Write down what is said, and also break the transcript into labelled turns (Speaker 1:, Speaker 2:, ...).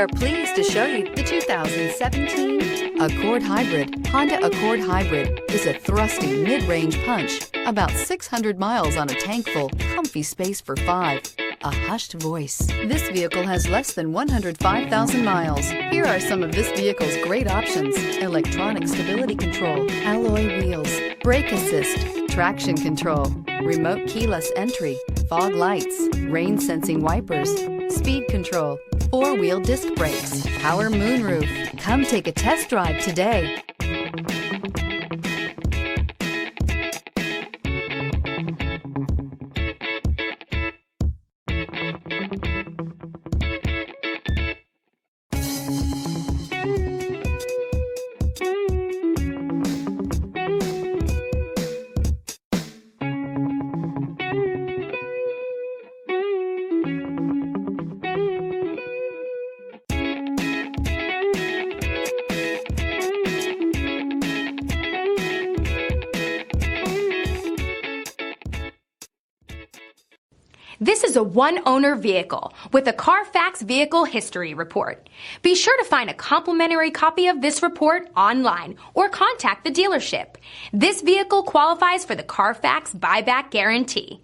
Speaker 1: are pleased to show you the 2017 Accord Hybrid. Honda Accord Hybrid is a thrusty mid-range punch, about 600 miles on a tank full, comfy space for 5. A hushed voice. This vehicle has less than 105,000 miles. Here are some of this vehicle's great options: electronic stability control, alloy wheels, brake assist, traction control, remote keyless entry, fog lights, rain sensing wipers, speed control, 4-wheel disc brakes, power moonroof. Come take a test drive today.
Speaker 2: This is a one-owner vehicle with a Carfax Vehicle History Report. Be sure to find a complimentary copy of this report online or contact the dealership. This vehicle qualifies for the Carfax Buyback Guarantee.